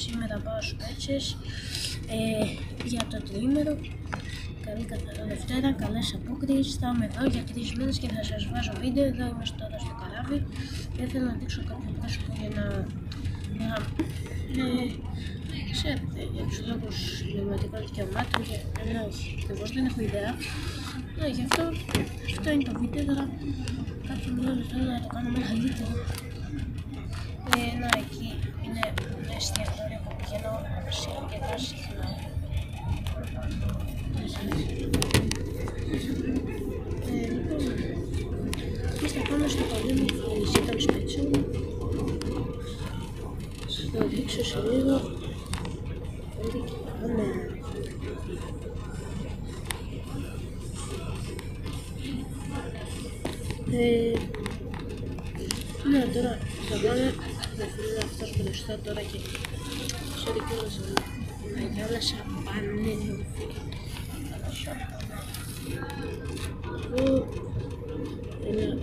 σήμερα πάω στους Πέτσες για το τριήμερο. Καλή καθαρά Δευτέρα, καλές απόκριες. Θα είμαι εδώ για 3 μήνες και θα σας βάζω βίντεο. Εδώ είμαστε τώρα στο καράβι και ήθελα να δείξω κάποιο πρόσωπο για να ξέρετε για τους λόγους πνευματικών δικαιωμάτων και ακριβώς δεν έχω ιδέα. Γι' αυτό είναι το βίντεο. Τώρα κάποιοι μιλάνε θέλω να το κάνω μεγαλύτερο. Εκεί είναι ένα εστιατόριο που πηγαίνω σε αρκετά συχνά. Λοιπόν, εμείς θα πάμε στο παλιό μου νησί των Σπετσών. Σας το δείξω σε λίγο. Ναι, τώρα θα πάμε, θα φύγει αυτός μπροστά τώρα και ξέρει κιόλας μεγάλα σαμπάνι.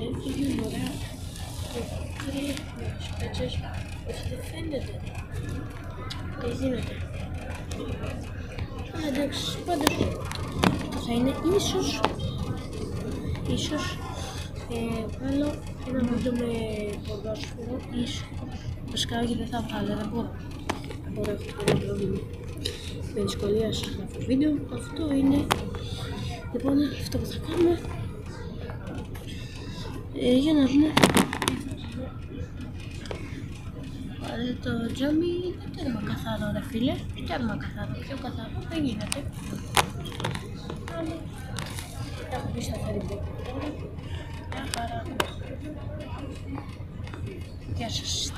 Έφυγε ωραία το Σπέτσες, όχι δεν φαίνεται. Τι γίνεται. Εντάξει, πάντως θα είναι ίσως άλλο ένα βίντεο με ποδόσφαιρο, ίσως βασικά όχι δεν θα βγάλω, δεν μπορώ, έχω ένα πρόβλημα με δυσκολία σας γράφω βίντεο. Αυτό είναι λοιπόν αυτό που θα κάνουμε για να δούμε. Το τζάμι είναι τέρμα καθαρό ρε φίλε, τέρμα καθαρό, πιο καθαρό δεν γίνεται. Αλλά έχω πει στα φερρυπέκια τώρα, μια χαρά. Γεια σας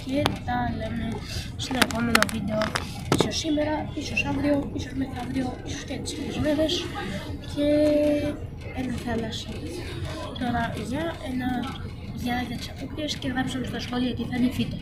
και τα λέμε στο επόμενο βίντεο, ίσως σήμερα, ίσως αύριο, ίσως μεθαύριο, ίσως και τις 3 μέρες και ένα θάλασσα. Τώρα για τις απόκριες και γράψαμε στα σχόλια τι θα είναι φύτα.